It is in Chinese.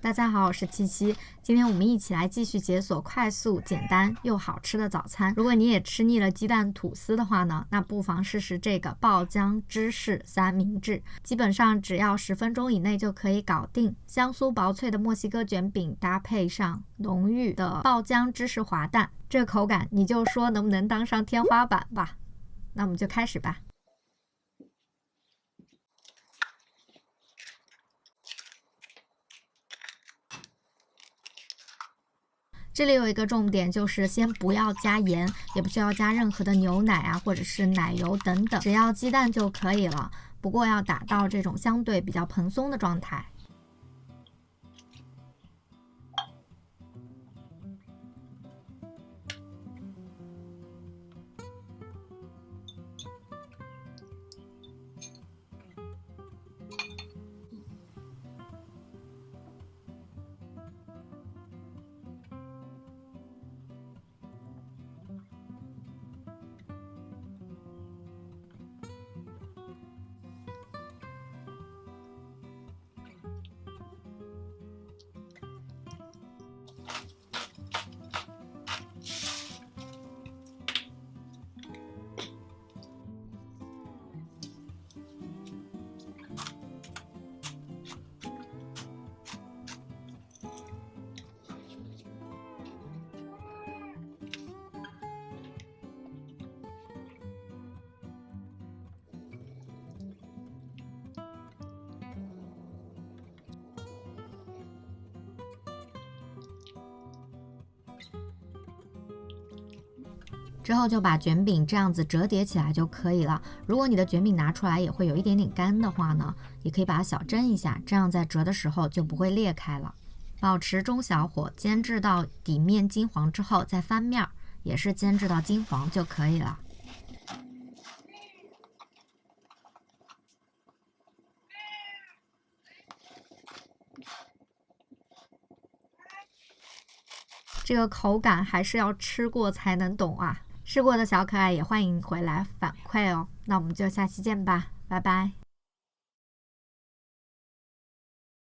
大家好，我是七七。今天我们一起来继续解锁快速、简单又好吃的早餐。如果你也吃腻了鸡蛋吐司的话呢，那不妨试试这个爆浆芝士三明治。基本上只要10分钟以内就可以搞定。香酥薄脆的墨西哥卷饼搭配上浓郁的爆浆芝士滑蛋，这口感你就说能不能当上天花板吧？那我们就开始吧。这里有一个重点，就是先不要加盐，也不需要加任何的牛奶啊，或者是奶油等等，只要鸡蛋就可以了。不过要打到这种相对比较蓬松的状态。之后就把卷饼这样子折叠起来就可以了。如果你的卷饼拿出来也会有一点点干的话呢，也可以把它小蒸一下，这样在折的时候就不会裂开了。保持中小火煎至到底面金黄之后再翻面，也是煎至到金黄就可以了。这个口感还是要吃过才能懂啊！试过的小可爱也欢迎回来反馈哦。那我们就下期见吧，拜拜。